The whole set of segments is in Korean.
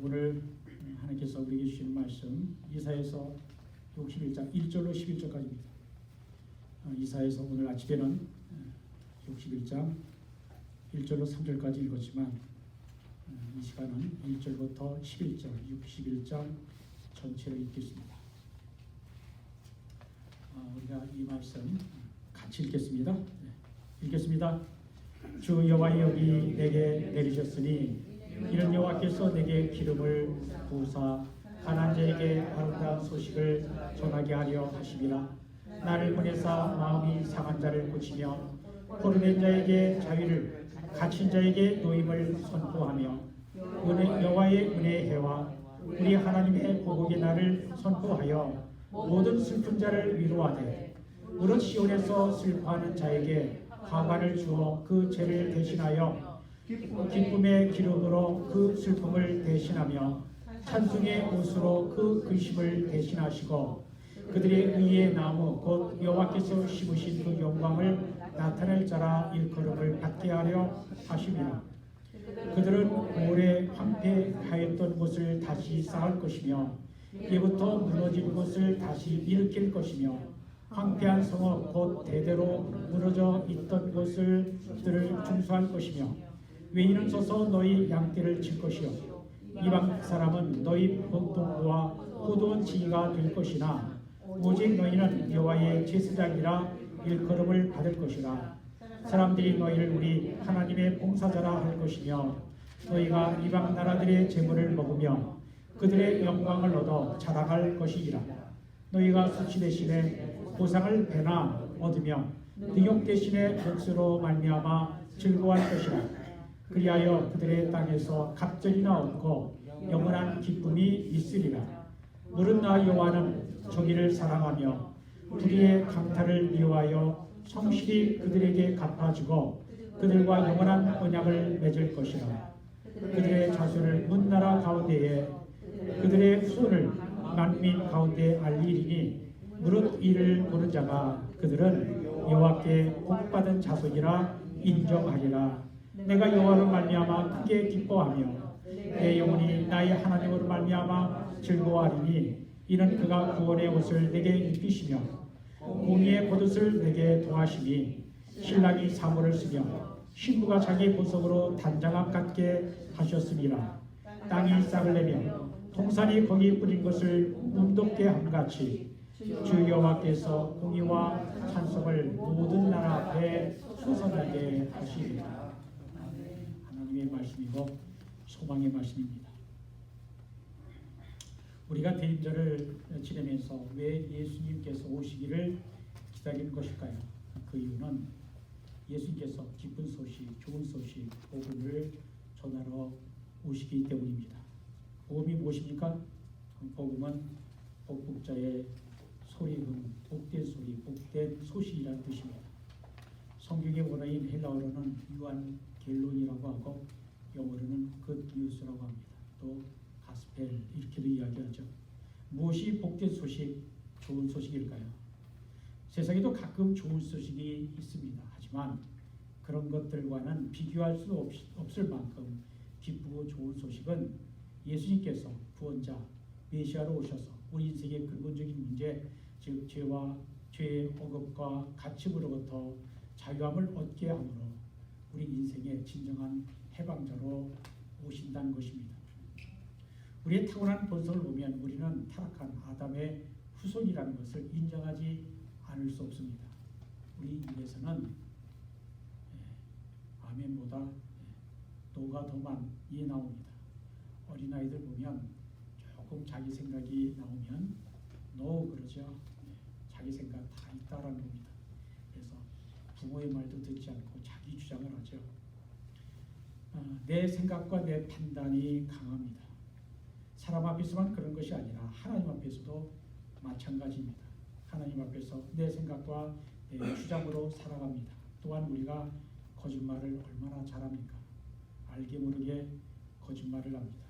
오늘 하나님께서 우리에게 주시는 말씀 이사야서 61장 1절로 11절까지입니다. 이사야서 오늘 아침에는 61장 1절로 3절까지 읽었지만 이 시간은 1절부터 11절, 61장 전체를 읽겠습니다. 우리가 이 말씀 같이 읽겠습니다. 읽겠습니다. 주 여호와의 영이 내게 내리셨으니 이는 여호와께서 내게 기름을 부으사 가난한 자에게 아름다운 소식을 전하게 하려 하심이라. 나를 보내사 마음이 상한 자를 고치며 포로된 자에게 자유를, 갇힌 자에게 노임을 선포하며 여호와의 은혜의 해와 우리 하나님의 보복의 날을 선포하여 모든 슬픈 자를 위로하되 무릇 시온에서 슬퍼하는 자에게 하관을 주어 그 죄를 대신하여 기쁨의 기름으로 그 슬픔을 대신하며 찬송의 옷으로 그 근심을 대신하시고 그들의 의의 나무 곧 여호와께서 심으신 그 영광을 나타낼 자라 일컬음을 받게 하려 하심이라. 그들은 오래 황폐하였던 곳을 다시 쌓을 것이며 예부터 무너진 곳을 다시 일으킬 것이며 황폐한 성읍 곧 대대로 무너져 있던 곳을 그들을 중수할 것이며 외인은 서서 너희 양떼를 칠 것이요 이방 사람은 너희 복도와 호도원 지기가 될 것이나 오직 너희는 여호와의 제사장이라 일컬음을 받을 것이라. 사람들이 너희를 우리 하나님의 봉사자라 할 것이며 너희가 이방 나라들의 재물을 먹으며 그들의 영광을 얻어 자랑할 것이니라. 너희가 수치 대신에 보상을 배나 얻으며 등용 대신에 몫으로 말미암아 즐거워할 것이라. 그리하여 그들의 땅에서 갑절이나 얻고 영원한 기쁨이 있으리라. 무릇 나 여호와는 정의를 사랑하며 불의의 강탈을 미워하여 성실히 그들에게 갚아주고 그들과 영원한 언약을 맺을 것이라. 그들의 자손을 문나라 가운데에 그들의 후손을 만민 가운데 알리리니 무릇 이를 보는 자가 그들은 여호와께 복받은 자손이라 인정하리라. 내가 여호와로 말미암아 크게 기뻐하며 내 영혼이 나의 하나님으로 말미암아 즐거워하리니 이는 그가 구원의 옷을 내게 입히시며 공의의 겉옷을 내게 도하시니 신랑이 사모를 쓰며 신부가 자기 보석으로 단장함 같게 하셨음이라. 땅이 싹을 내며 동산이 거기 뿌린 것을 운동케 함같이 주 여호와께서 공의와 찬송을 모든 나라 앞에 솟아나게 하시리라. 하나님의 말씀이고 소망의 말씀입니다. 우리가 대림절을 지내면서 왜 예수님께서 오시기를 기다리는 것일까요? 그 이유는 예수님께서 기쁜 소식, 좋은 소식, 복음을 전하러 오시기 때문입니다. 복음이 무엇입니까? 복음은 복북자의 소리음, 복된 소리, 복된 소식이라는 뜻입니다. 성경의 원어인 헬라어로는 유안겔론이라고 하고 영어로는 굿뉴스라고 합니다. 또 가스펠 이렇게도 이야기하죠. 무엇이 복된 소식, 좋은 소식일까요? 세상에도 가끔 좋은 소식이 있습니다. 하지만 그런 것들과는 비교할 수 없을 만큼 기쁘고 좋은 소식은 예수님께서 구원자, 메시아로 오셔서 우리 인생의 근본적인 문제, 즉 죄와 죄의 억압과 가침으로부터 자유함을 얻게 함으로 우리 인생의 진정한 해방자로 오신다는 것입니다. 우리의 타고난 본성을 보면 우리는 타락한 아담의 후손이라는 것을 인정하지 않을 수 없습니다. 우리 입에서는 아멘보다 노가 더 많이 나옵니다. 어린아이들 보면 조금 자기 생각이 나오면 노 그러죠. 자기 생각 다 있다라는 겁니다. 그래서 부모의 말도 듣지 않고 자기 주장을 하죠. 내 생각과 내 판단이 강합니다. 사람 앞에서만 그런 것이 아니라 하나님 앞에서도 마찬가지입니다. 하나님 앞에서 내 생각과 내 주장으로 살아갑니다. 또한 우리가 거짓말을 얼마나 잘합니까? 알게 모르게 거짓말을 합니다.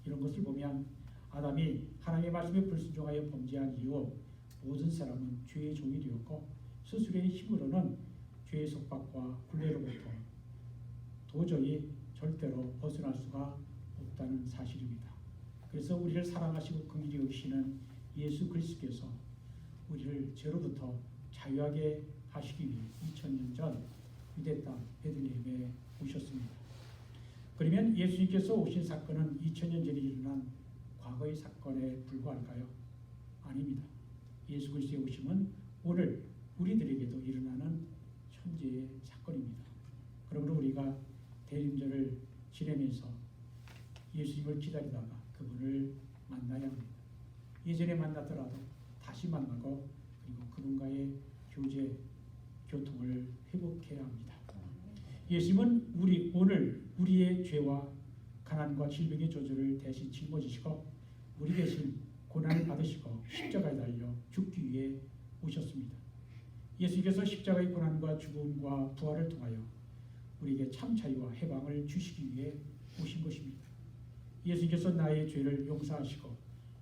이런 것을 보면 아담이 하나님의 말씀에 불순종하여 범죄한 이후 모든 사람은 죄의 종이 되었고 스스로의 힘으로는 죄의 속박과 굴레로부터 도저히 절대로 벗어날 수가 없다는 사실입니다. 그래서 우리를 사랑하시고 긍휼히 여기시는 예수 그리스도께서 우리를 죄로부터 자유하게 하시기 위해 2000년 전 유대 땅 베들레헴에 오셨습니다. 그러면 예수님께서 오신 사건은 2000년 전에 일어난 과거의 사건에 불과할까요? 아닙니다. 예수 그리스도의 오심은 오늘 우리들에게도 일어나는 현재의 사건입니다. 그러므로 우리가 대림절을 지내면서 예수님을 기다리다가 그분을 만나야 합니다. 예전에 만났더라도 다시 만나고 그리고 그분과의 교통을 회복해야 합니다. 예수님은 오늘 우리의 죄와 가난과 질병의 저주를 대신 짊어지시고 우리 대신 고난을 받으시고 십자가에 달려 죽기 위해 오셨습니다. 예수님께서 십자가의 고난과 죽음과 부활을 통하여 우리에게 참 자유와 해방을 주시기 위해 오신 것입니다. 예수님께서 나의 죄를 용서하시고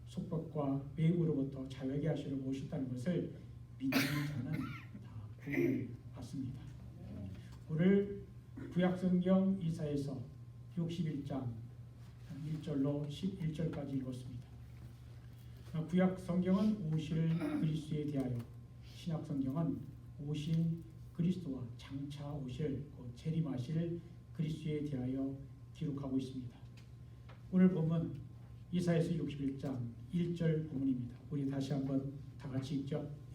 속박과 매임으로부터 자유하게 하시려 오셨다는 것을 믿는 자는 다 구원을 받습니다. 오늘 구약성경 이사야서 61장 1절로 11절까지 읽었습니다. 구약성경은 오실 그리스도에 대하여, 신약성경은 오신 그리스도와 장차 오실 곧 재림하실 그리스도에 대하여 기록하고 있습니다. 오늘 본문 이사야서 61장 1절 본문입니다. 우리 다시 한번 다 같이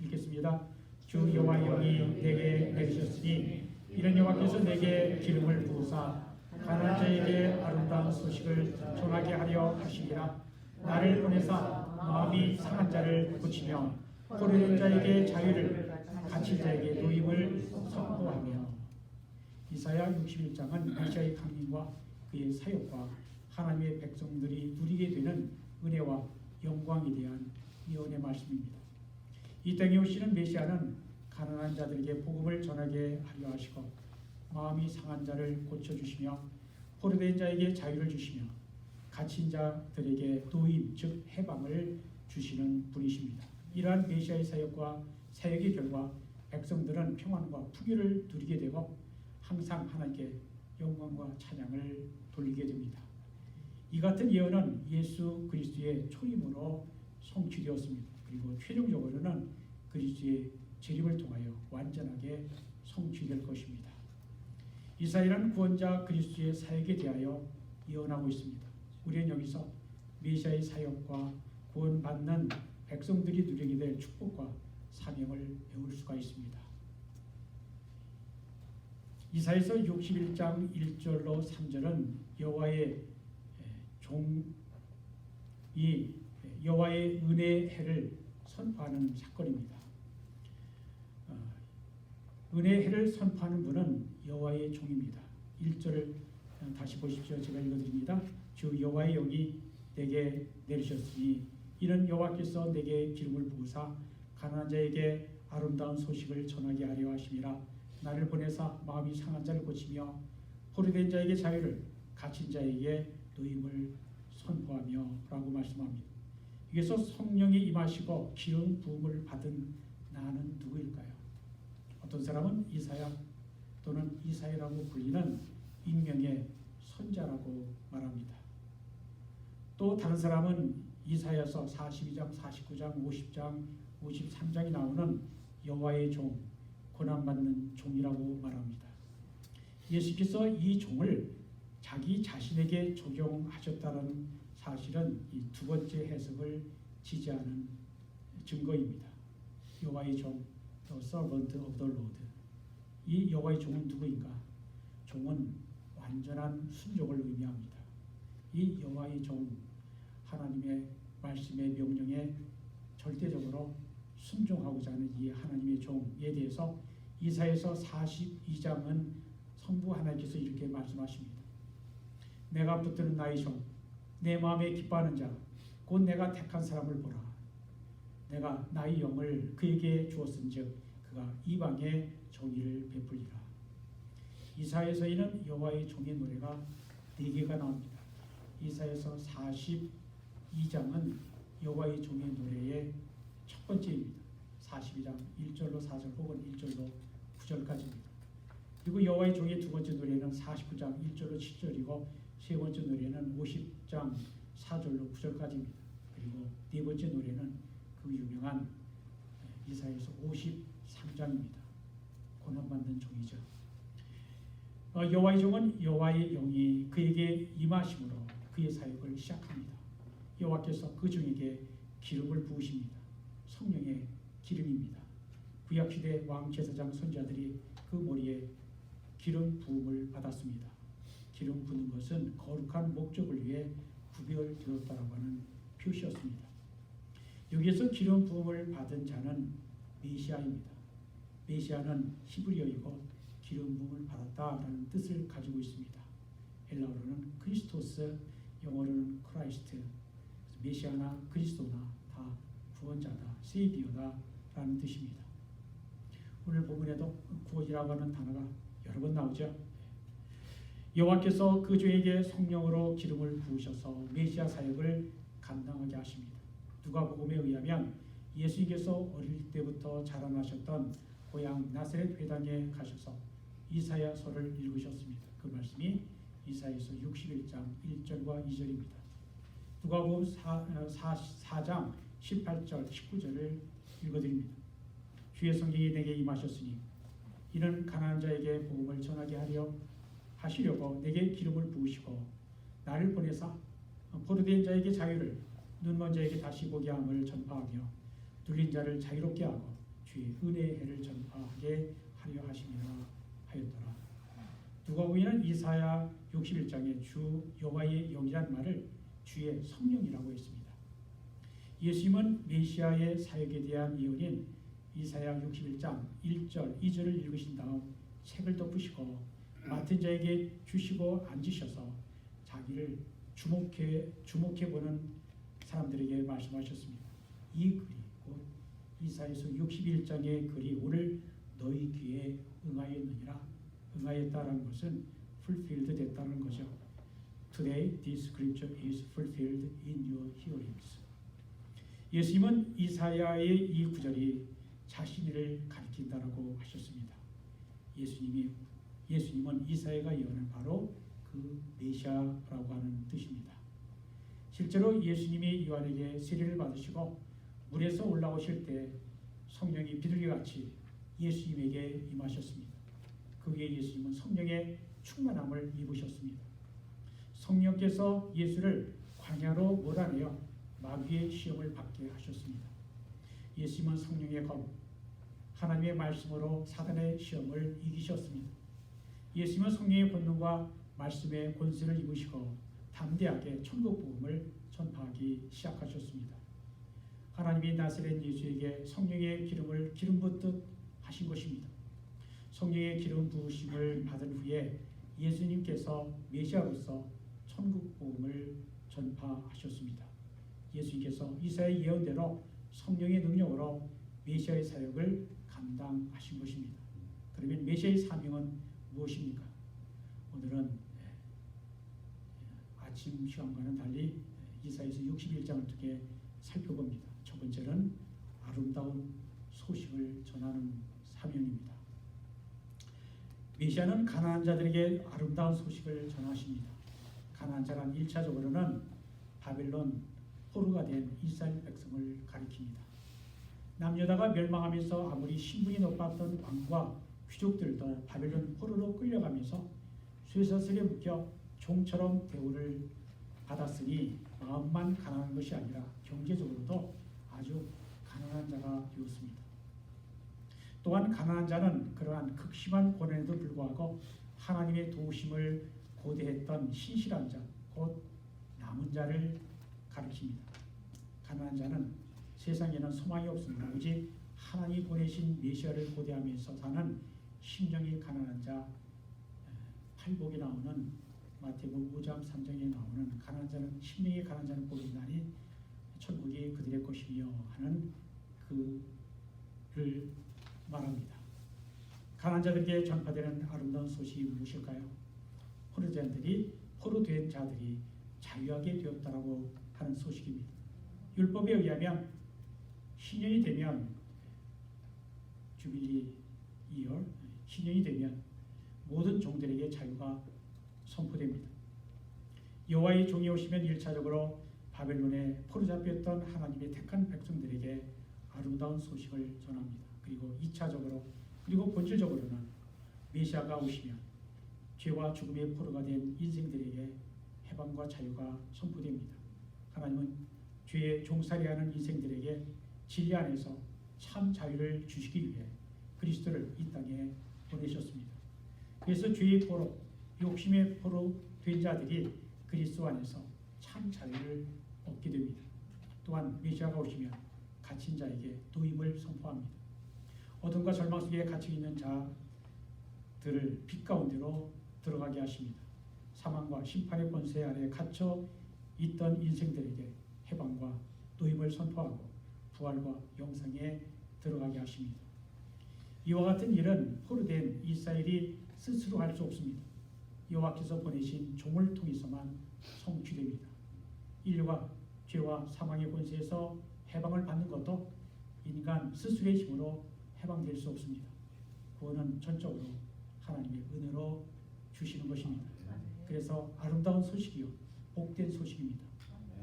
읽겠습니다. 주 여호와의 영이 내게 내리셨으니 이런 여호와께서 내게 기름을 부으사 가난한 자에게 아름다운 소식을 전하게 하려 하시니라. 나를 보내사 마음이 상한 자를 고치며 포로된 자에게 자유를, 갇힌 자에게 노임을 선포하며. 이사야 61장은 메시아의 강림과 그의 사역과 하나님의 백성들이 누리게 되는 은혜와 영광에 대한 예언의 말씀입니다. 이 땅에 오시는 메시아는 가난한 자들에게 복음을 전하게 하려 하시고 마음이 상한 자를 고쳐주시며 포로된 자에게 자유를 주시며 갇힌 자들에게 노임 즉 해방을 주시는 분이십니다. 이러한 메시아의 사역과 사역의 결과 백성들은 평안과 풍요를 누리게 되고 항상 하나님께 영광과 찬양을 돌리게 됩니다. 이 같은 예언은 예수 그리스도의 초림으로 성취되었습니다. 그리고 최종적으로는 그리스도의 재림을 통하여 완전하게 성취될 것입니다. 이사야는 구원자 그리스도의 사역에 대하여 예언하고 있습니다. 우리는 여기서 메시아의 사역과 구원받는 백성들이 누리게 될 축복과 사명을 배울 수가 있습니다. 이사야서 61장 1절로 3절은 여호와의 은혜의 해를 선포하는 사건입니다. 은혜의 해를 선포하는 분은 여호와의 종입니다. 1절을 다시 보십시오. 제가 읽어드립니다. 주 여호와의 영이 내게 내리셨으니 이는 여호와께서 내게 기름을 부으사 가난한 자에게 아름다운 소식을 전하게 하려 하심이라. 나를 보내사 마음이 상한 자를 고치며 포로된 자에게 자유를, 갇힌 자에게 노임을 선포하며 라고 말씀합니다. 여기서 성령이 임하시고 기름 부음을 받은 나는 누구일까요? 어떤 사람은 이사야 또는 이사야라고 불리는 익명의 선자라고 말합니다. 또 다른 사람은 이사야서 42장, 49장, 50장, 53장이 나오는 여호와의 종, 고난받는 종이라고 말합니다. 예수께서 이 종을 자기 자신에게 적용하셨다는 사실은 이 두 번째 해석을 지지하는 증거입니다. 여호와의 종, the servant of the Lord. 이 여호와의 종은 누구인가? 종은 완전한 순종을 의미합니다. 이 여호와의 종, 하나님의 말씀의 명령에 절대적으로 순종하고자 하는 이 하나님의 종에 대해서 이사야서 42장은 성부 하나님께서 이렇게 말씀하십니다. 내가 붙드는 나의 종, 내 마음에 기뻐하는 자, 곧 내가 택한 사람을 보라. 내가 나의 영을 그에게 주었은즉 그가 이방에 정의를 베풀리라. 이사야서에는 여호와의 종의 노래가 4개가 나옵니다. 이사야서 42장은 여호와의 종의 노래의 첫 번째입니다. 42장 1절로 4절 혹은 1절로 9절까지입니다. 그리고 여호와의 종의 두 번째 노래는 49장 1절로 7절이고 세 번째 노래는 50장 4절로 9절까지입니다. 그리고 네 번째 노래는 그 유명한 이사야서 53장입니다. 고난받는 종이죠. 여호와의 종은 여호와의 영이 그에게 임하심으로 그의 사역을 시작합니다. 여호와께서 그 종에게 기름을 부으십니다. 성령의 기름입니다. 구약시대 왕제사장 선지자들이 그 머리에 기름 부음을 받았습니다. 기름 부는 것은 거룩한 목적을 위해 구별되었다라고 하는 표시였습니다. 여기에서 기름 부음을 받은 자는 메시아입니다. 메시아는 히브리어이고 기름 부음을 받았다라는 뜻을 가지고 있습니다. 헬라어로는 크리스토스, 영어로는 크라이스트, 메시아나 그리스도나 다 구원자다, 세이비어다 라는 뜻입니다. 오늘 본문에도 구원이라고 하는 단어가 여러 번 나오죠. 여호와께서 그 종에게 성령으로 기름을 부으셔서 메시아 사역을 감당하게 하십니다. 누가복음에 의하면 예수님께서 어릴 때부터 자라나셨던 고향 나사렛 회당에 가셔서 이사야서를 읽으셨습니다. 그 말씀이 이사야서 61장 1절과 2절입니다. 누가복음 4장 18절 19절을 읽어드립니다. 주의 성령이 내게 임하셨으니 이는 가난한 자에게 복음을 전하게 하시려고 내게 기름을 부으시고 나를 보내사 포로된 자에게 자유를, 눈먼 자에게 다시 보게 함을 전파하며 눌린 자를 자유롭게 하고 주의 은혜의 해를 전파하게 하려 하심이라 하였더라. 누가복음에는 이사야 61장에 주 여호와의 영이란 말을 주의 성령이라고 했습니다. 예수님은 메시아의 사역에 대한 예언인 이사야 61장 1절 2절을 읽으신 다음 책을 덮으시고 맡은 자에게 주시고 앉으셔서 자기를 주목해 보는 사람들에게 말씀하셨습니다. 이 글이 곧 이사야서 61장의 글이 오늘 너희 귀에 응하였다라는 것은 fulfilled 됐다는 거죠. Today this scripture is fulfilled in your hearings. 예수님은 이사야의 이 구절이 자신을 가리킨다라고 하셨습니다. 예수님은 이사야가 예언한 바로 그 메시아라고 하는 뜻입니다. 실제로 예수님이 요한에게 세례를 받으시고 물에서 올라오실 때 성령이 비둘기같이 예수님에게 임하셨습니다. 그 위에 예수님은 성령의 충만함을 입으셨습니다. 성령께서 예수를 광야로 몰아내어 마귀의 시험을 받게 하셨습니다. 예수님은 성령의 검, 하나님의 말씀으로 사단의 시험을 이기셨습니다. 예수님은 성령의 권능과 말씀의 권세를 입으시고 담대하게 천국 복음을 전파하기 시작하셨습니다. 하나님이 나사렛 예수에게 성령의 기름 붓듯 하신 것입니다. 성령의 기름 부으심을 받은 후에 예수님께서 메시아로서 천국 복음을 전파하셨습니다. 예수님께서 이사야의 예언대로 성령의 능력으로 메시아의 사역을 감당하신 것입니다. 그러면 메시아의 사명은 무엇입니까? 오늘은 아침 시간과는 달리 이사야서 61장을 통해 살펴봅니다. 첫 번째는 아름다운 소식을 전하는 사명입니다. 메시아는 가난한 자들에게 아름다운 소식을 전하십니다. 가난한 자란 1차적으로는 바벨론 포로가 된 이스라엘 백성을 가리킵니다. 남유다가 멸망하면서 아무리 신분이 높았던 왕과 귀족들도 바벨론 포로로 끌려가면서 쇠사슬에 묶여 종처럼 대우를 받았으니 마음만 가난한 것이 아니라 경제적으로도 아주 가난한 자가 되었습니다. 또한 가난한 자는 그러한 극심한 고난에도 불구하고 하나님의 도우심을 고대했던 신실한 자, 곧 남은 자를 가리킵니다. 가난한 자는 세상에는 소망이 없으므로 오직 하나님이 보내신 메시아를 고대하면서 사는 심령이 가난한 자, 팔복에 나오는 마태복음 5장 3장에 나오는 가난한 자는 심령이 가난한 자는 복이 있나니 천국이 그들의 것이며 하는 그를 말합니다. 가난한 자들에게 전파되는 아름다운 소식이 무엇일까요? 포로된 자들이 자유하게 되었다라고 하는 소식입니다. 율법에 의하면 신년이 되면 주빌리 이어 신년이 되면 모든 종들에게 자유가 선포됩니다. 여호와의 종이 오시면 1차적으로 바벨론에 포로잡혔던 하나님의 택한 백성들에게 아름다운 소식을 전합니다. 그리고 2차적으로 그리고 본질적으로는 메시아가 오시면 죄와 죽음의 포로가 된 인생들에게 해방과 자유가 선포됩니다. 하나님은 죄에 종살이하는 인생들에게 진리 안에서 참 자유를 주시기 위해 그리스도를 이 땅에 보내셨습니다. 그래서 죄의 포로, 욕심의 포로 된 자들이 그리스도 안에서 참 자유를 얻게 됩니다. 또한 메시아가 오시면 갇힌 자에게 도임을 선포합니다. 어둠과 절망 속에 갇혀 있는 자들을 빛 가운데로 들어가게 하십니다. 사망과 심판의 권세 아래 갇혀 있던 인생들에게 해방과 도임을 선포하고 부활과 영생에 들어가게 하십니다. 이와 같은 일은 포로된 이스라엘이 스스로 할 수 없습니다. 여호와께서 보내신 종을 통해서만 성취됩니다. 인류가 죄와 사망의 권세에서 해방을 받는 것도 인간 스스로의 힘으로 해방될 수 없습니다. 구원은 전적으로 하나님의 은혜로 주시는 것입니다. 그래서 아름다운 소식이요 복된 소식입니다.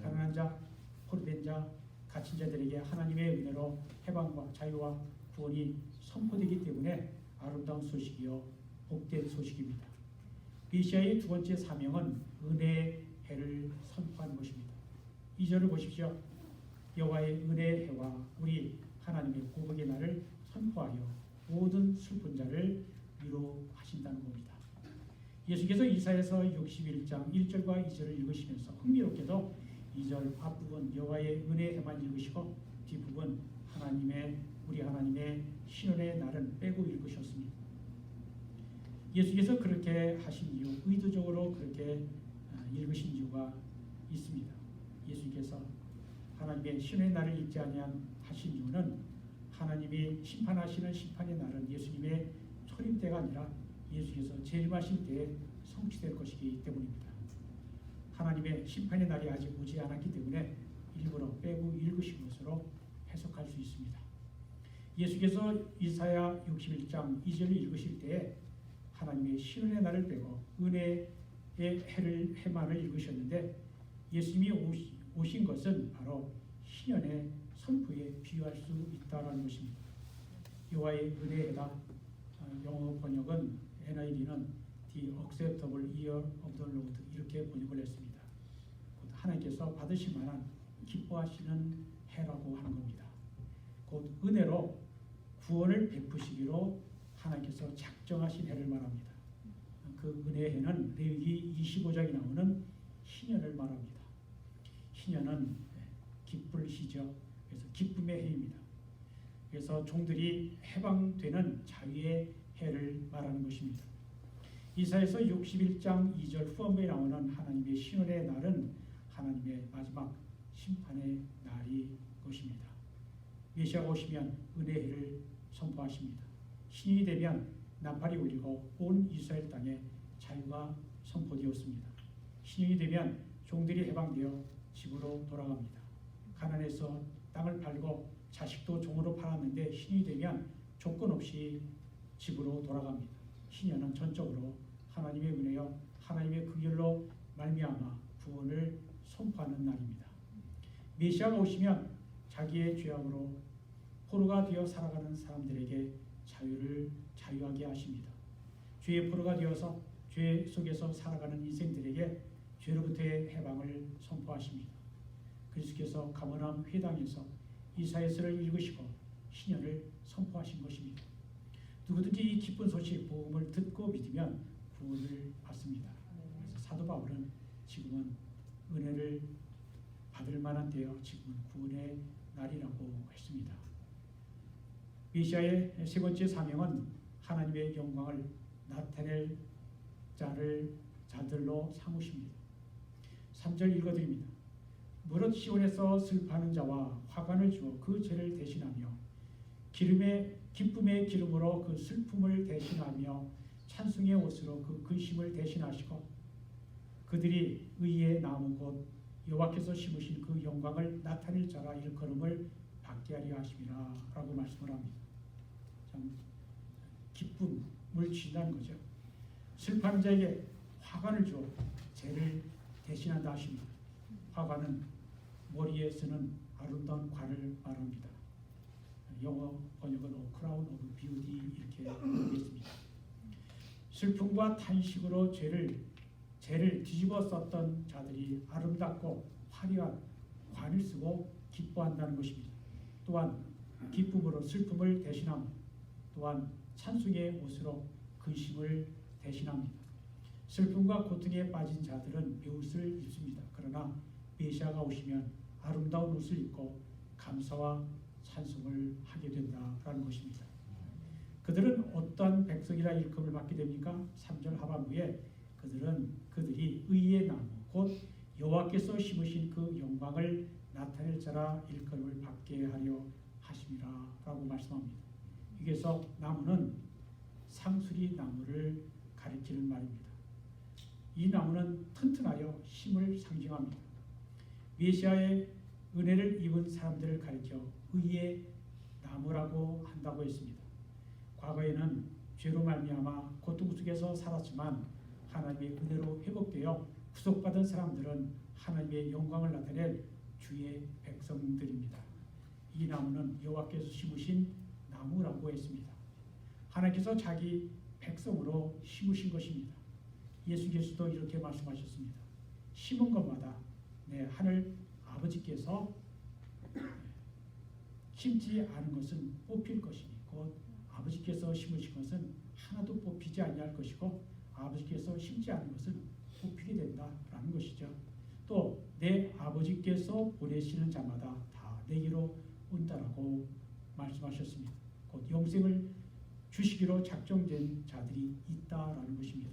가난한 자, 포로된 자, 갇힌 자들에게 하나님의 은혜로 해방과 자유와 구원이 선포되기 때문에 아름다운 소식이요 복된 소식입니다. 메시아의 두 번째 사명은 은혜의 해를 선포하는 것입니다. 2절을 보십시오. 여호와의 은혜의 해와 우리 하나님의 고복의 날을 선포하여 모든 슬픈 자를 위로하신다는 겁니다. 예수께서 이사야서 61장 1절과 2절을 읽으시면서 흥미롭게도 2절 앞부분 여호와의 은혜의 해만 읽으시고 뒷부분 우리 하나님의 신원의 날은 빼고 읽으셨습니다. 예수께서 그렇게 하신 이유, 의도적으로 그렇게 읽으신 이유가 있습니다. 예수께서 하나님의 신의 날을 잊지 아니한 하신 이유는 하나님이 심판하시는 심판의 날은 예수님의 초림 때가 아니라 예수께서 재림하실 때에 성취될 것이기 때문입니다. 하나님의 심판의 날이 아직 오지 않았기 때문에 일부러 빼고 읽으신 것으로 해석할 수 있습니다. 예수께서 이사야 61장 2절을 읽으실 때에 하나님의 신의 날을 빼고 은혜의 해만을 읽으셨는데 예수님이 오신 것은 바로 신년의 선포에 비유할 수 있다는 것입니다. 여호와의 은혜에다 영어 번역은 NIV는 The Acceptable Year of the Lord 이렇게 번역을 했습니다. 곧 하나님께서 받으실 만한 기뻐하시는 해라고 하는 겁니다. 곧 은혜로 구원을 베푸시기로 하나님께서 작정하신 해를 말합니다. 그 은혜의 해는 레위기 25장에 나오는 신년을 말합니다. 신년은 기쁠 시죠. 그래서 기쁨의 해입니다. 그래서 종들이 해방되는 자유의 해를 말하는 것입니다. 이사야서 61장 2절 후반부에 나오는 하나님의 신원의 날은 하나님의 마지막 심판의 날이 것입니다. 메시아가 오시면 은혜의 해를 선포하십니다. 신이 되면 나팔이 울리고 온 이스라엘 땅에 자유가 선포되었습니다. 신이 되면 종들이 해방되어 집으로 돌아갑니다. 가난해서 땅을 팔고 자식도 종으로 팔았는데 신이 되면 조건 없이 집으로 돌아갑니다. 신년은 전적으로 하나님의 은혜여 하나님의 긍휼로 말미암아 구원을 선포하는 날입니다. 메시아가 오시면 자기의 죄악으로 포로가 되어 살아가는 사람들에게 자유하게 하십니다. 죄의 포로가 되어서 죄 속에서 살아가는 인생들에게 죄로부터의 해방을 선포하십니다. 그리스도께서 가버나움 회당에서 이사야서를 읽으시고 신년을 선포하신 것입니다. 누구든지 이 기쁜 소식 복음을 듣고 믿으면 구원을 받습니다. 그래서 사도 바울은 지금은 은혜를 받을 만한 때여 지금은 구원의 날이라고 했습니다. 메시아의 세 번째 사명은 하나님의 영광을 나타낼 자들로 삼으십니다. 3절 읽어드립니다. 무릇 시온에서 슬퍼하는 자와 화관을 주어 그 죄를 대신하며 기쁨의 기름으로 그 슬픔을 대신하며 찬송의 옷으로 그 근심을 대신하시고 그들이 의의 나무 곧 여호와께서 심으신 그 영광을 나타낼 자라 일컬음을 받게 하려 하심이라 라고 말씀을 합니다. 참 기쁨을 주신다는 거죠. 슬퍼하는 자에게 화관을 주어 죄를 대신한다 하십니다. 화관은 머리에 쓰는 아름다운 관을 말합니다. 영어 번역은 크라운 오브 뷰티 이렇게 되겠습니다. 슬픔과 탄식으로 죄를 뒤집어 썼던 자들이 아름답고 화려한 관을 쓰고 기뻐한다는 것입니다. 또한 기쁨으로 슬픔을 대신합니다. 또한 찬송의 옷으로 근심을 대신합니다. 슬픔과 고통에 빠진 자들은 베옷을 입습니다. 그러나 메시아가 오시면 아름다운 옷을 입고 감사와 찬송을 하게 된다라는 것입니다. 그들은 어떠한 백성이라 일컬음을 받게 됩니까? 3절 하반부에 그들이 의의 나무 곧 여호와께서 심으신 그 영광을 나타낼 자라 일컬음을 받게 하려 하심이라 라고 말씀합니다. 여기서 나무는 상수리 나무를 가리키는 말입니다. 이 나무는 튼튼하여 힘을 상징합니다. 메시아의 은혜를 입은 사람들을 가리켜 의의 나무라고 한다고 했습니다. 과거에는 죄로 말미암아 고통 속에서 살았지만 하나님의 은혜로 회복되어 구속받은 사람들은 하나님의 영광을 나타낼 주의 백성들입니다. 이 나무는 여호와께서 심으신 나무라고 했습니다. 하나님께서 자기 백성으로 심으신 것입니다. 예수께서도 이렇게 말씀하셨습니다. 심은 것마다 내 하늘 아버지께서 심지 않은 것은 뽑힐 것이니 곧 아버지께서 심으신 것은 하나도 뽑히지 아니할 것이고 아버지께서 심지 않은 것은 뽑히게 된다라는 것이죠. 또 내 아버지께서 보내시는 자마다 다 내게로 온다라고 말씀하셨습니다. 곧 영생을 주시기로 작정된 자들이 있다라는 것입니다.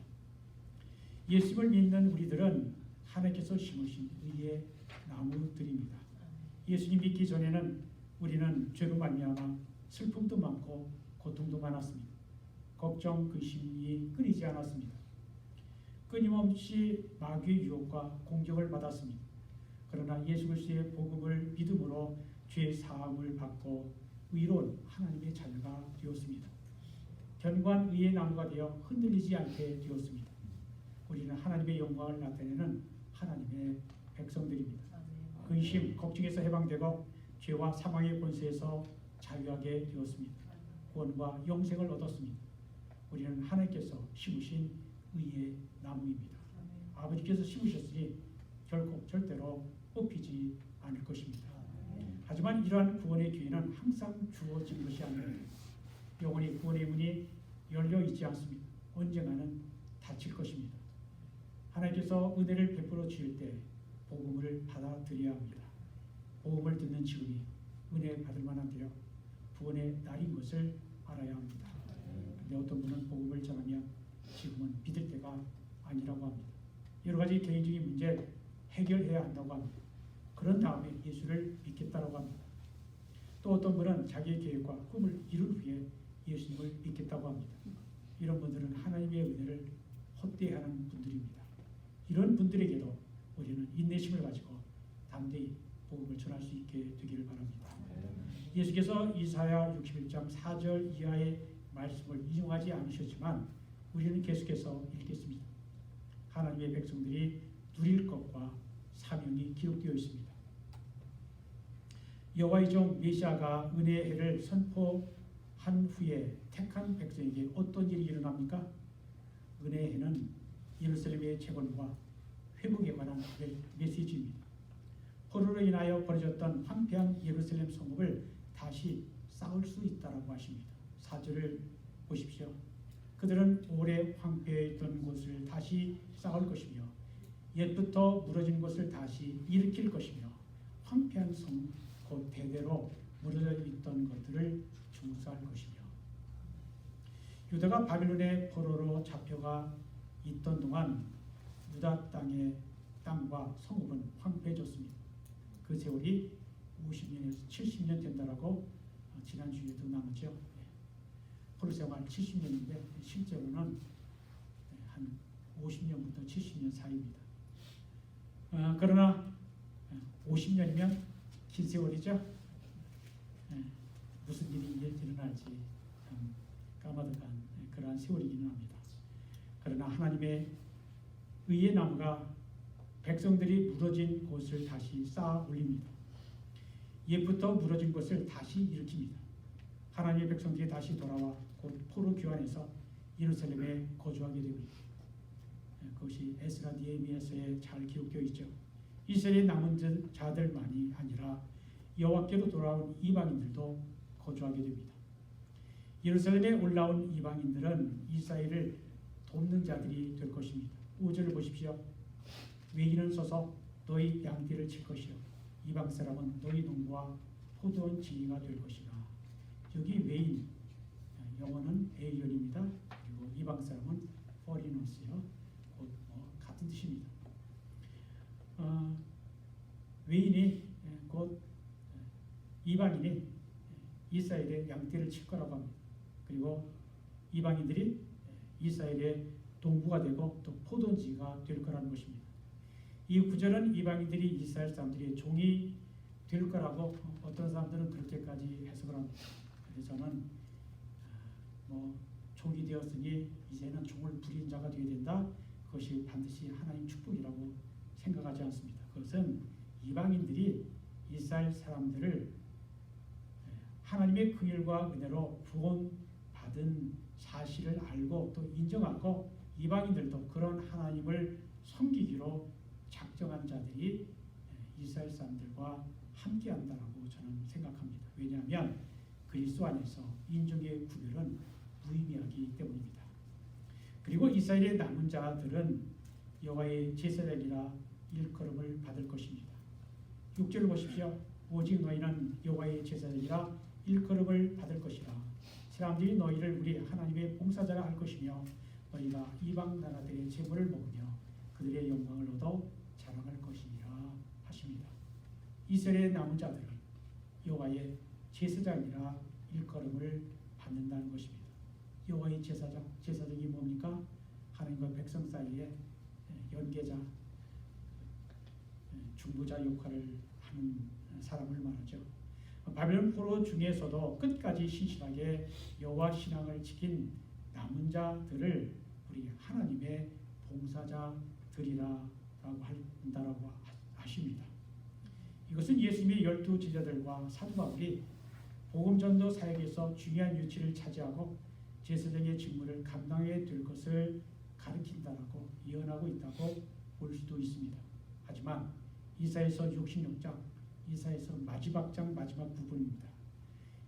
예수를 믿는 우리들은 하나님께서 심으신 의의 나무들입니다. 예수님 믿기 전에는 우리는 죄로 말미암아 슬픔도 많고 고통도 많았습니다. 걱정, 근심이 끊이지 않았습니다. 끊임없이 마귀의 유혹과 공격을 받았습니다. 그러나 예수 그리스도의 복음을 믿음으로 죄 사함을 받고 의로운 하나님의 자녀가 되었습니다. 견고한 의의 나무가 되어 흔들리지 않게 되었습니다. 우리는 하나님의 영광을 나타내는 하나님의 백성들입니다. 근심, 걱정에서 해방되고 죄와 사망의 권세에서 자유하게 되었습니다. 구원과 영생을 얻었습니다. 우리는 하나님께서 심으신 의의 나무입니다. 아버지께서 심으셨으니 결코 절대로 뽑히지 않을 것입니다. 하지만 이러한 구원의 기회는 항상 주어진 것이 아닙니다. 영원히 구원의 문이 열려 있지 않습니다. 언젠가는 닫힐 것입니다. 하나님께서 은혜를 베풀어 주실 때 복음을 받아들여야 합니다. 복음을 듣는 지금이 은혜 받을 만한 때요 구원의 날인 것을 알아야 합니다. 그런데 어떤 분은 복음을 전하면 지금은 믿을 때가 아니라고 합니다. 여러 가지 개인적인 문제 해결해야 한다고 합니다. 그런 다음에 예수를 믿겠다고 합니다. 또 어떤 분은 자기의 계획과 꿈을 이룰 위해 예수님을 믿겠다고 합니다. 이런 분들은 하나님의 은혜를 헛되이하는 분들입니다. 이런 분들에게도 우리는 인내심을 가지고 담대히 복음을 전할 수 있게 되기를 바랍니다. 예수께서 이사야 61장 4절 이하의 말씀을 인용하지 않으셨지만 우리는 계속해서 읽겠습니다. 하나님의 백성들이 누릴 것과 사명이 기록되어 있습니다. 여호와의 종 메시아가 은혜의 해를 선포한 후에 택한 백성에게 어떤 일이 일어납니까? 은혜의 해는 예루살렘의 재건과 회복에 관한 메시지입니다. 포로로 인하여 벌어졌던 황폐한 예루살렘 성읍을 다시 쌓을 수 있다라고 하십니다. 4절을 보십시오. 그들은 오래 황폐했던 곳을 다시 쌓을 것이며 옛부터 무너진 곳을 다시 일으킬 것이며 황폐한 성 곧 대대로 무너져 있던 것들을 중수할 것이며 유다가 바빌론의 포로로 잡혀가 있던 동안 유다 땅의 땅과 성읍은 황폐해졌습니다. 그 세월이 50년에서 70년 된다라고 지난주에도 나누죠. 포로 생활 70년인데 실제로는 한 50년부터 70년 사이입니다. 그러나 50년이면 긴 세월이죠. 무슨 일이 일어날지 까마득한 그러한 세월이기는 합니다. 그러나 하나님의 의의 나무가 백성들이 무너진 곳을 다시 쌓아 올립니다. 옛부터 무너진 곳을 다시 일으킵니다. 하나님의 백성들이 다시 돌아와 곧 포로 귀환해서 예루살렘에 거주하게 됩니다. 그것이 에스라 느헤미야서에 잘 기록되어 있죠. 이스라엘의 남은 자들만이 아니라 여호와께로 돌아온 이방인들도 거주하게 됩니다. 예루살렘에 올라온 이방인들은 이스라엘을 돕는 자들이 될 것입니다. 5절을 보십시오. 외인은 서서 너희 양떼를 칠 것이요 이방 사람은 너희 농부와 포도원 지휘가 될 것이라. 여기 외인, 영어는 에이언입니다. 그리고 이방 사람은 포리너스요. 곧 같은 뜻입니다. 외인이 곧 이방인이 이스라엘의 양떼를 칠 거라고 합니다. 그리고 이방인들이 이스라엘의 동부가 되고 또 포도원지가 될 거라는 것입니다. 이 구절은 이방인들이 이스라엘 사람들의 종이 될 거라고 어떤 사람들은 그렇게까지 해석을 합니다. 그래서 저는 종이 되었으니 이제는 종을 부린 자가 되어야 된다. 그것이 반드시 하나님 축복이라고 생각하지 않습니다. 그것은 이방인들이 이스라엘 사람들을 하나님의 긍휼과 은혜로 구원받은 사실을 알고 또 인정하고 이방인들도 그런 하나님을 섬기기로 작정한 자들이 이스라엘 사람들과 함께한다라고 저는 생각합니다. 왜냐하면 그리스도 안에서 인종의 구별은 무의미하기 때문입니다. 그리고 이스라엘의 남은 자들은 여호와의 제사장이라 일컬음을 받을 것입니다. 6절을 보십시오. 오직 너희는 여호와의 제사장이라 일컬음을 받을 것이라. 사람들이 너희를 우리 하나님의 봉사자라 할 것이며 너희가 이방 나라들의 재물을 먹으며 그들의 영광을 얻어 자랑할 것이니라 하십니다. 이스라엘의 남은 자들은 여호와의 제사장이라 일컬음을 받는다는 것입니다. 여호와의 제사장이 뭡니까? 하나님과 백성 사이에 연계자, 중보자 역할을 하는 사람을 말하죠. 바벨론 포로 중에서도 끝까지 신실하게 여호와 신앙을 지킨 남은 자들을 우리 하나님의 봉사자들이라고 한다라고 하십니다. 이것은 예수님의 12 제자들과 사도 바울이 복음 전도 사역에서 중요한 위치를 차지하고 제사장의 직무를 감당해야 될 것을 가르친다라고 예언하고 있다고 볼 수도 있습니다. 하지만 이사야서 66장, 이사야서 마지막 장 마지막 부분입니다.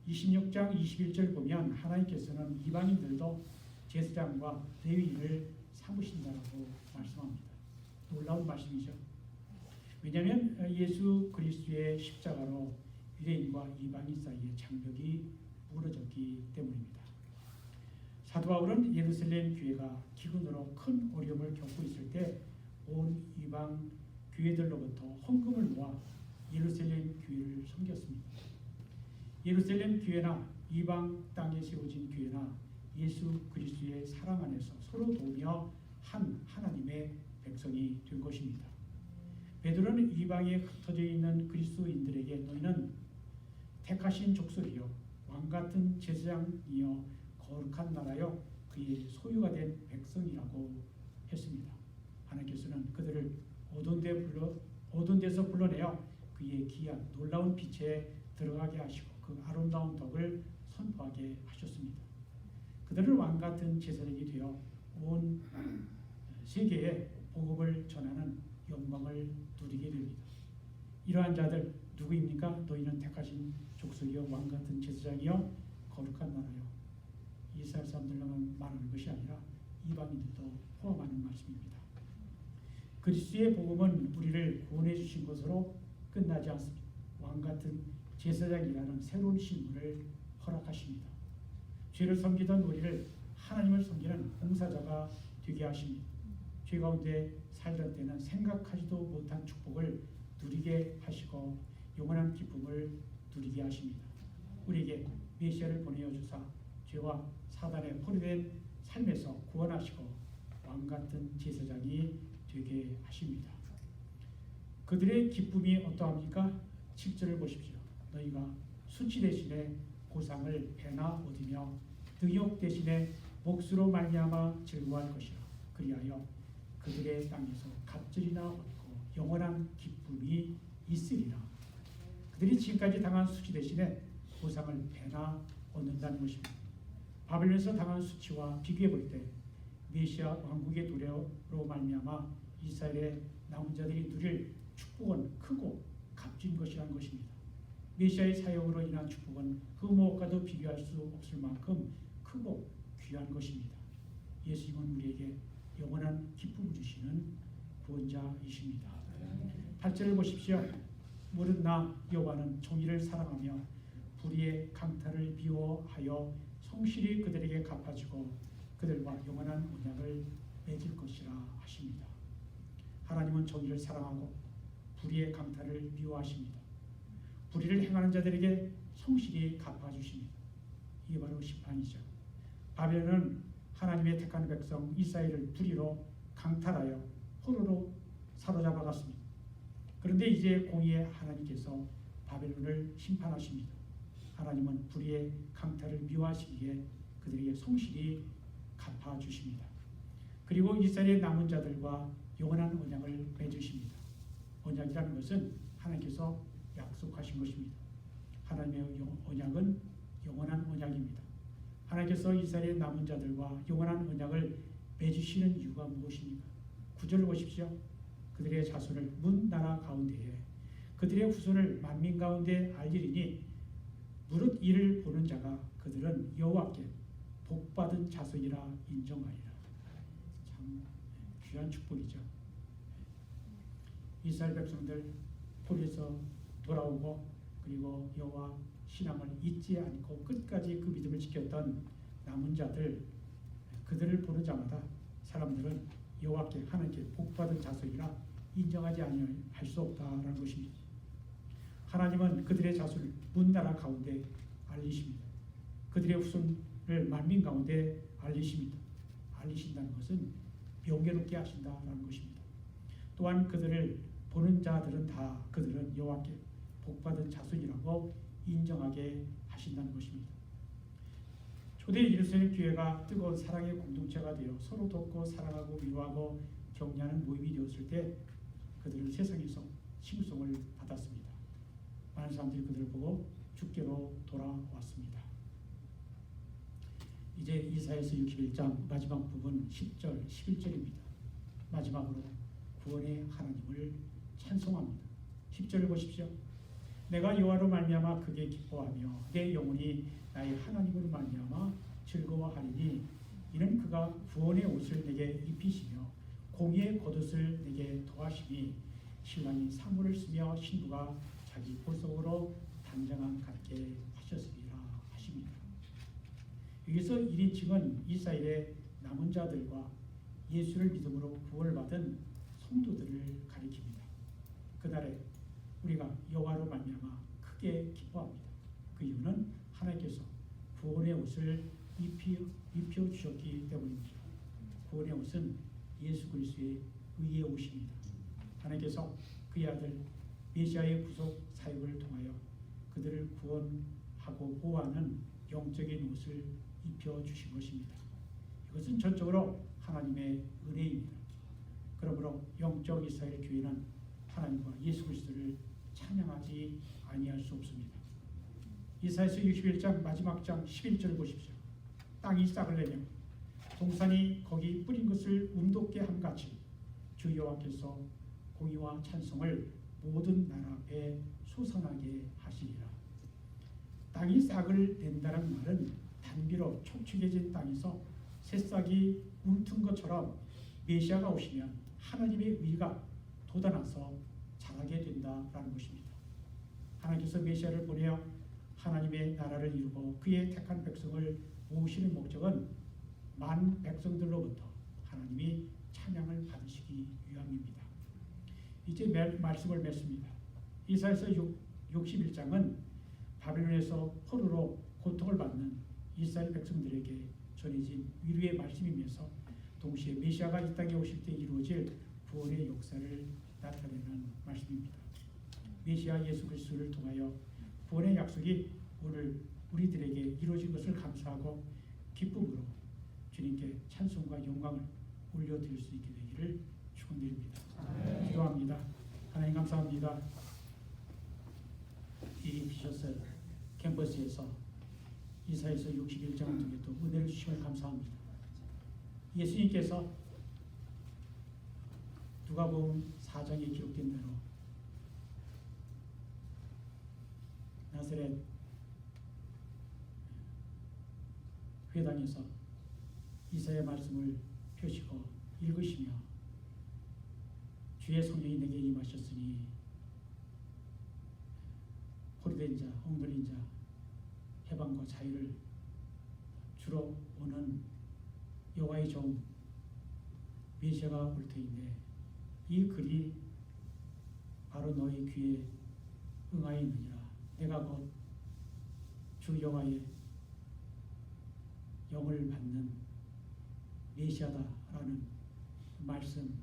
26장 21절 보면 하나님께서는 이방인들도 제사장과 레위인을 삼으신다라고 말씀합니다. 놀라운 말씀이죠. 왜냐하면 예수 그리스도의 십자가로 유대인과 이방인 사이의 장벽이 무너졌기 때문입니다. 사도 바울은 예루살렘 교회가 기근으로 큰 어려움을 겪고 있을 때 온 이방 교회들로부터 헌금을 모아 예루살렘 교회를 섬겼습니다. 예루살렘 교회나 이방 땅에 세워진 교회나 예수 그리스도의 사랑 안에서 서로 도우며 한 하나님의 백성이 된 것입니다. 베드로는 이방에 흩어져 있는 그리스도인들에게 너희는 택하신 족속이요 왕같은 제사장이요 거룩한 나라요 그의 소유가 된 백성이라고 했습니다. 하나님께서는 그들을 어두운 데서 불러내어 그의 귀한 놀라운 빛에 들어가게 하시고 그 아름다운 덕을 선포하게 하셨습니다. 그들을 왕같은 제사장이 되어 온 세계에 복음을 전하는 영광을 누리게 됩니다. 이러한 자들 누구입니까? 너희는 택하신 족속이요 왕같은 제사장이요 거룩한 나라요. 이스라엘 사람들만 말하는 것이 아니라 이방인들도 포함하는 말씀입니다. 그리스도의 복음은 우리를 구원해 주신 것으로 끝나지 않습니다. 왕같은 제사장이라는 새로운 신분을 허락하십니다. 죄를 섬기던 우리를 하나님을 섬기는 봉사자가 되게 하십니다. 죄 가운데 살던 때는 생각하지도 못한 축복을 누리게 하시고 영원한 기쁨을 누리게 하십니다. 우리에게 메시아를 보내어 주사 죄와 사단에 포로된 삶에서 구원하시고 왕같은 제사장이 되게 하십니다. 그들의 기쁨이 어떠합니까? 7절을 보십시오. 너희가 수치 대신에 보상을 배나 얻으며 등욕 대신에 몫으로 말미암아 즐거워할 것이라. 그리하여 그들의 땅에서 갑절이나 얻고 영원한 기쁨이 있으리라. 그들이 지금까지 당한 수치 대신에 보상을 배나 얻는다는 것입니다. 바벨론에서 당한 수치와 비교해 볼 때 메시아 왕국의 도래로 말미암아 이스라엘의 남은 자들이 누릴 축복은 크고 값진 것이라는 것입니다. 메시아의 사역으로 인한 축복은 그 무엇과도 비교할 수 없을 만큼 크고 귀한 것입니다. 예수님은 우리에게 영원한 기쁨을 주시는 구원자이십니다. 8절을 보십시오. 무릇 나 여호와는 정의를 사랑하며 불의의 강탈을 미워하여 성실히 그들에게 갚아주고 그들과 영원한 언약을 맺을 것이라 하십니다. 하나님은 정의를 사랑하고 불의의 강탈을 미워하십니다. 불의를 행하는 자들에게 성실히 갚아주십니다. 이게 바로 심판이죠. 바벨론은 하나님의 택한 백성 이스라엘을 불의로 강탈하여 포로로 사로잡아갔습니다. 그런데 이제 공의의 하나님께서 바벨론을 심판하십니다. 하나님은 불의의 강탈을 미워하시기에 그들에게 성실히 갚아주십니다. 그리고 이스라엘의 남은 자들과 영원한 언약을 맺으십니다. 언약이라는 것은 하나님께서 약속하신 것입니다. 하나님의 언약은 영원한 언약입니다. 하나님께서 이스라엘의 남은 자들과 영원한 언약을 맺으시는 이유가 무엇입니까? 9절을 보십시오. 그들의 자손을 문 나라 가운데에 그들의 후손을 만민 가운데 알리리니 무릇 이를 보는 자가 그들은 여호와께 복받은 자손이라 인정하리라. 참 귀한 축복이죠. 이스라엘 백성들 포로에서 돌아오고 그리고 여호와 신앙을 잊지 않고 끝까지 그 믿음을 지켰던 남은 자들, 그들을 보는 자마다 사람들은 여호와께 하나님께 복받은 자손이라 인정하지 아니할 수 없다라는 것입니다. 하나님은 그들의 자손을 문 나라 가운데 알리십니다. 그들의 후손을 만민 가운데 알리십니다. 알리신다는 것은 명예롭게 하신다라는 것입니다. 또한 그들을 보는 자들은 다 그들은 여호와께 복받은 자손이라고 인정하게 하신다는 것입니다. 초대 예루살렘 교회가 뜨거운 사랑의 공동체가 되어 서로 돕고 사랑하고 위로하고 격려하는 모임이 되었을 때 그들은 세상에서 칭송을 받았습니다. 많은 사람들이 그들을 보고 주께로 돌아왔습니다. 이제 이사야서 61장 마지막 부분 10절, 11절입니다. 마지막으로 구원의 하나님을 찬송합니다. 10절을 보십시오. 내가 여호와로 말미암아 크게 기뻐하며 내 영혼이 나의 하나님으로 말미암아 즐거워하리니 이는 그가 구원의 옷을 내게 입히시며 공의의 겉옷을 내게 더하시니 신랑이 사물을 쓰며 신부가 자기 보석으로 단장함 같게 하셨으리라 하십니다. 여기서 1인칭은 이스라엘의 남은 자들과 예수를 믿음으로 구원을 받은 성도들을 가리킵니다. 그날에 우리가 여호와로 말미암아 크게 기뻐합니다. 그 이유는 하나님께서 구원의 옷을 입혀 주셨기 때문입니다. 구원의 옷은 예수 그리스도의 의의 옷입니다. 하나님께서 그의 아들 메시아의 구속 사역을 통하여 그들을 구원하고 보호하는 영적인 옷을 입혀 주신 것입니다. 이것은 전적으로 하나님의 은혜입니다. 그러므로 영적 이스라엘 교회는 하나님과 예수 그리스도를 찬양하지 아니할 수 없습니다. 이사야서 61장 마지막 장 11절을 보십시오. 땅이 싹을 내며 동산이 거기 뿌린 것을 움돋게 함같이 주 여호와께서 공의와 찬송을 모든 나라 앞에 솟아나게 하시리라. 땅이 싹을 낸다는 말은 단비로 촉촉해진 땅에서 새싹이 움튼 것처럼 메시아가 오시면 하나님의 의가 돋아나서 자라게 된다라는 것입니다. 하나님께서 메시아를 보내어 하나님의 나라를 이루고 그의 택한 백성을 모으시는 목적은 만 백성들로부터 하나님이 찬양을 받으시기 위함입니다. 이제 말씀을 맺습니다. 이사야서 61장은 바벨론에서 포로로 고통을 받는 이스라엘 백성들에게 전해진 위로의 말씀이면서 동시에 메시아가 이 땅에 오실 때 이루어질 구원의 역사를 나타내는 말씀입니다. 메시아 예수 그리스도를 통하여 구원의 약속이 오늘 우리들에게 이루어진 것을 감사하고 기쁨으로 주님께 찬송과 영광을 올려드릴 수 있게 되기를 축원드립니다. 기도합니다. 하나님 감사합니다. 이 비셔스 캠퍼스에서 이사야서 61장을 통해 또 은혜를 주심을 감사합니다. 예수님께서 누가복음 4장에 기록된 대로 나사렛 회당에서 이사야 말씀을 펴시고 읽으시며 주의 성령이 내게 임하셨으니 포로된 자, 엉들린 자, 해방과 자유를 주로 오는 여호와의 종 메시아가 올 터인데 이 글이 바로 너희 귀에 응하였느니라. 내가 곧 주 여호와의 영을 받는 메시아다라는 말씀,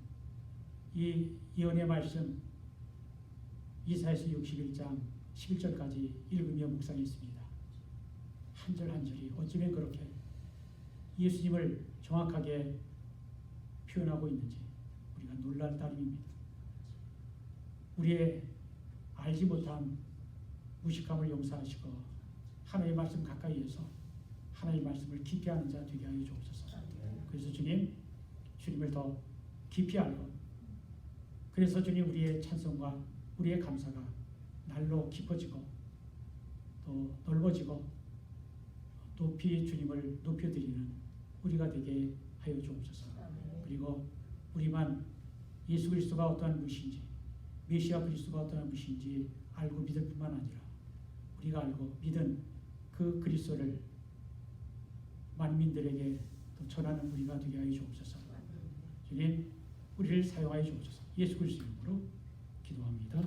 이 예언의 말씀 이사야서 61장 11절까지 읽으며 묵상했습니다. 한 절 한 절이 어쩌면 그렇게 예수님을 정확하게 표현하고 있는지 우리가 놀랄 따름입니다. 우리의 알지 못한 무식함을 용서하시고 하나님의 말씀 가까이에서 하나님의 말씀을 깊이 아는 자 되게 하여 주옵소서. 그래서 주님을 더 깊이 알고, 그래서 주님 우리의 찬송과 우리의 감사가 날로 깊어지고 또 넓어지고 높이 주님을 높여드리는 우리가 되게 하여 주옵소서. 그리고 우리만 예수 그리스도가 어떠한 분이신지, 메시아 그리스도가 어떠한 분이신지 알고 믿을 뿐만 아니라 우리가 알고 믿은 그 그리스도를 만민들에게 또 전하는 우리가 되게 하여 주옵소서. 주님 우리를 사용하여 주옵소서. 예수 그리스도 이름으로 기도합니다.